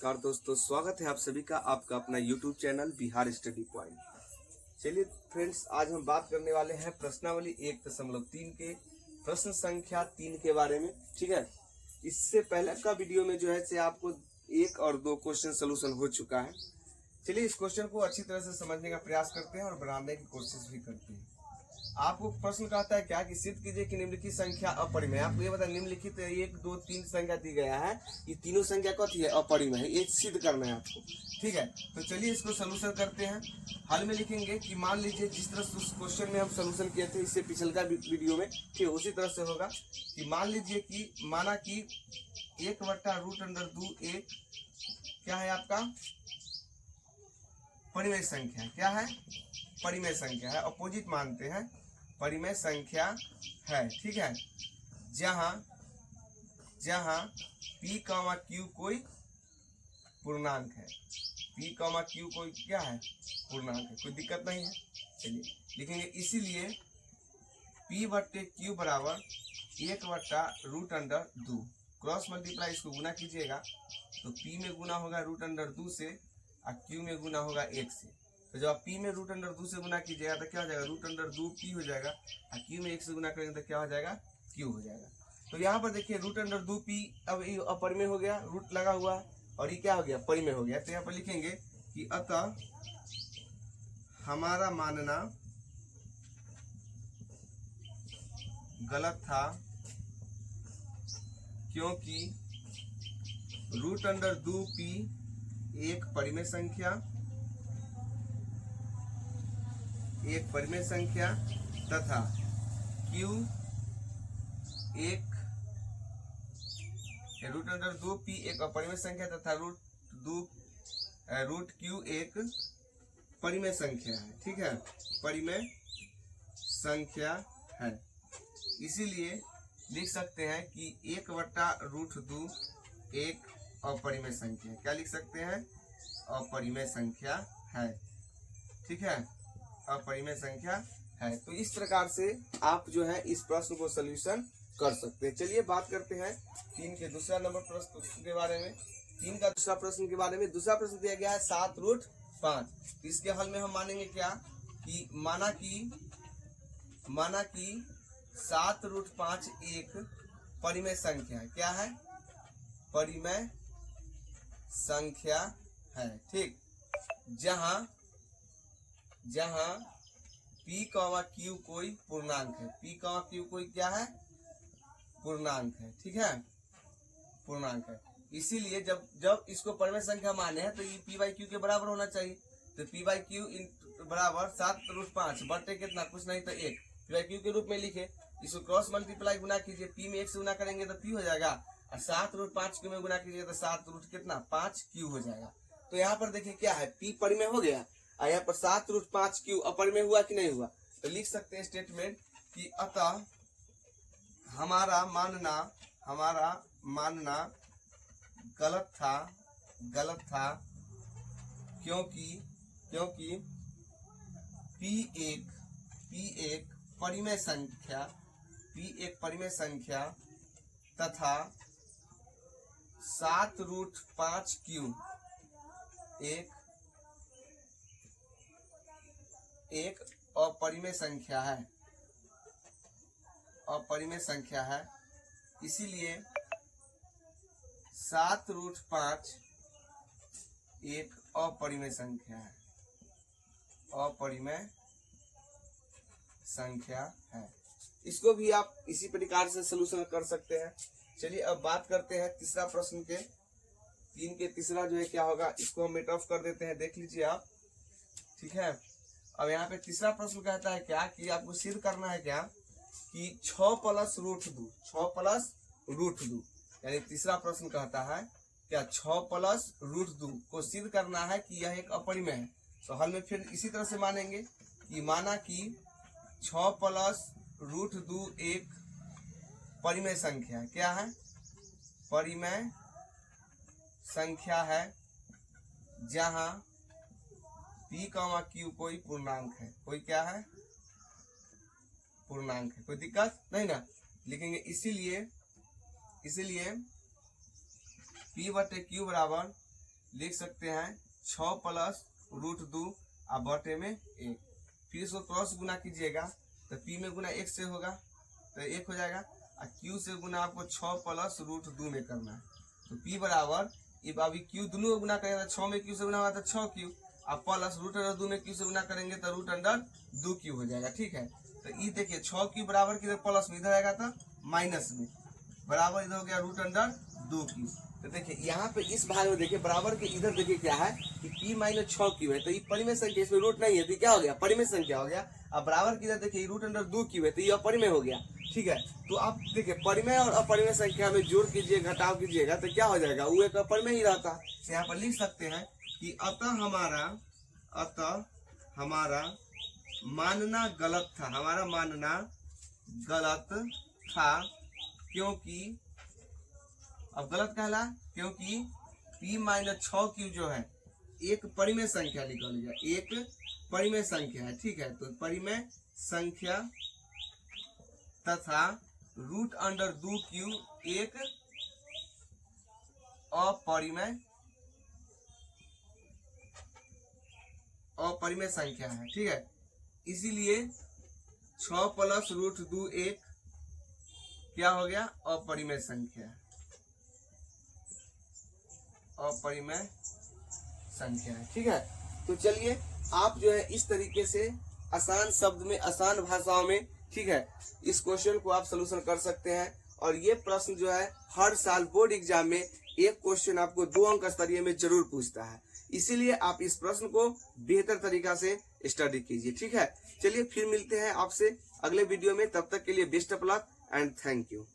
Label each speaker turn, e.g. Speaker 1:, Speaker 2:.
Speaker 1: नमस्कार दोस्तों, स्वागत है आप सभी का आपका अपना YouTube channel Bihar study point. चलिए फ्रेंड्स, आज हम बात करने वाले हैं प्रश्नावली 1.3 के प्रश्न संख्या 3 के बारे में। ठीक है, इससे पहले का वीडियो में जो है से आपको 1 और 2 क्वेश्चन सोल्यूशन हो चुका है। चलिए इस क्वेश्चन को अच्छी तरह से समझने का प्रयास करते हैं और बनाने की कोशिश भी करते हैं। आपको प्रश्न कहता है क्या कि सिद्ध कीजिए कि निम्नलिखित संख्या अपरिमेय। आपको ये बता, निम्नलिखित 1, 2, 3 संख्या दी गया है, ये तीनों संख्या कथी है? अपरिमेय है। ये सिद्ध करना है आपको। ठीक है, तो चलिए इसको सोल्यूशन करते हैं। हल में लिखेंगे कि मान लीजिए जिस तरह से उस क्वेश्चन में हम सोल्यूशन किए थे इससे पिछले वीडियो में, ठीक उसी तरह से होगा कि मान लीजिए कि माना कि 1/√2 एक क्या है आपका परिमेय संख्या। क्या है? परिमेय संख्या है। अपोजिट मानते हैं, परिमेय संख्या है। ठीक है, जहां P, Q कोई पूर्णांक है। P, Q कोई क्या है? पूर्णांक है। कोई दिक्कत नहीं है। चलिए लिखेंगे, इसीलिए P/Q बराबर 1/√2। क्रॉस मल्टीप्लाई इसको गुना कीजिएगा तो P में गुना होगा √2 से और Q में गुना होगा 1 से। तो जब आप P में √2 से गुना कीजिएगा तो क्या हो जाएगा? √2 P हो जाएगा और Q में 1 से गुना करेंगे तो क्या हो जाएगा? Q हो जाएगा। तो यहाँ पर देखिए √2 P अब ये अपरिमेय हो गया, रूट लगा हुआ, और ये क्या हो गया? परिमेय हो गया। तो यहाँ पर लिखेंगे कि अतः हमारा मानना गलत था क्योंकि √2 P एक परिमेय संख्या तथा Q एक √2 P एक अपरिमेय संख्या तथा √Q एक परिमेय संख्या है। ठीक है, परिमेय संख्या है। इसीलिए लिख सकते हैं कि 1/√2 एक अपरिमेय संख्या है। क्या लिख सकते हैं? अपरिमेय संख्या है। ठीक है, अपरिमेय संख्या है। तो इस प्रकार से आप जो है इस प्रश्न को सोल्यूशन कर सकते हैं। चलिए बात करते हैं 3 के दूसरा नंबर प्रश्न के बारे में। 3 का दूसरा प्रश्न के बारे में। दूसरा प्रश्न दिया गया है 7√5। इसके हल में हम मानेंगे क्या कि माना कि 7√5 एक परिमेय संख्या है। क्या है? परिमेय संख्या है। ठीक, जहां P, Q कोई पूर्णांक है। P, Q कोई क्या है? पूर्णांक है। ठीक है, पूर्णांक है। इसीलिए जब इसको परिमेय संख्या माने हैं तो ये P/Q के बराबर होना चाहिए। तो P/Q बराबर 7√5 बटे कितना? कुछ नहीं तो 1 P/Q के रूप में लिखे। इसको क्रॉस मल्टीप्लाई गुना कीजिए। P में 1 से गुना करेंगे तो P हो जाएगा, और 7√5 में गुना कीजिएगा तो 7√5Q हो जाएगा। तो यहाँ पर देखिए क्या है, P परिमेय हो गया और यहाँ पर 7√5Q अपरिमेय हुआ कि नहीं हुआ? तो लिख सकते हैं स्टेटमेंट कि अतः हमारा मानना गलत था क्योंकि P एक परिमेय संख्या तथा 7√5Q एक अपरिमेय संख्या है। इसीलिए 7√5 एक अपरिमेय संख्या है। इसको भी आप इसी प्रकार से सलूशन कर सकते हैं। चलिए अब बात करते हैं तीसरा प्रश्न के। 3 के तीसरा जो है क्या होगा, इसको हम मेट ऑफ कर देते हैं, देख लीजिए आप। ठीक है, अब यहाँ पे तीसरा प्रश्न कहता है क्या कि आपको सिद्ध करना है क्या कि 6+√2 यानी तीसरा प्रश्न कहता है क्या 6+√2 को सिद्ध करना है कि यह एक अपरिमेय है। तो हल में फिर इसी तरह से मानेंगे कि माना कि 6+√2 एक परिमेय संख्या है। क्या है? परिमेय संख्या है, जहां P, Q कोई पूर्णांक है। कोई क्या है? पूर्णांक है। कोई दिक्कत नहीं ना? लिखेंगे इसीलिए P/Q बराबर लिख सकते हैं 6 प्लस रूट 2 और बटे में 1। फिर इसको क्रॉस गुना कीजिएगा तो p में गुना 1 से होगा तो 1 हो जाएगा, और q से गुना आपको 6 प्लस रूट 2 में करना है। तो p बराबर अभी q दोनों को गुना करेंगे तो 6 में q से गुना हुआ तो 6q, अब प्लस रूट अंडर 2 में q से गुना करेंगे तो रूट अंडर 2q हो जाएगा। ठीक है, तो ये देखिए 6q बराबर किधर प्लस में, इधर आएगा तो माइनस में, बराबर इधर हो गया रूट अंडर 2q। तो देखिए यहाँ पे इस भाग में देखिए बराबर के इधर देखिए क्या है कि p माइनस 6q है, तो ये परिमेय संख्या, इसमें रूट नहीं है तो क्या हो गया, परिमेय संख्या हो गया। अब बराबर की इधर देखिए रूट अंडर 2q है तो ये अपरिमेय हो गया। ठीक है, तो आप देखिए परिमेय और अपरिमेय संख्या में जोड़ कीजिए घटाव कीजिएगा तो क्या हो जाएगा, वो एक अपरिमेय ही रहता। तो यहाँ पर लिख सकते हैं कि अतः हमारा मानना गलत था, हमारा मानना गलत था क्योंकि, अब गलत कहला क्योंकि p माइनस 6q जो है एक परिमेय संख्या निकल गया, एक परिमेय संख्या है। ठीक है, तो परिमेय संख्या तथा रूट अंडर 2q एक अपरिमेय संख्या है। ठीक है, इसीलिए 6 प्लस रूट 2 एक क्या हो गया, अपरिमेय संख्या, अपरिमेय संख्या है। ठीक है, तो चलिए आप जो है इस तरीके से आसान शब्द में, आसान भाषाओं में, ठीक है, इस क्वेश्चन को आप सलूशन कर सकते हैं। और ये प्रश्न जो है हर साल बोर्ड एग्जाम में एक क्वेश्चन आपको 2 अंक स्तरीय में जरूर पूछता है, इसीलिए आप इस प्रश्न को बेहतर तरीका से स्टडी कीजिए। ठीक है, चलिए फिर मिलते हैं आपसे अगले वीडियो में, तब तक के लिए best of luck and thank you.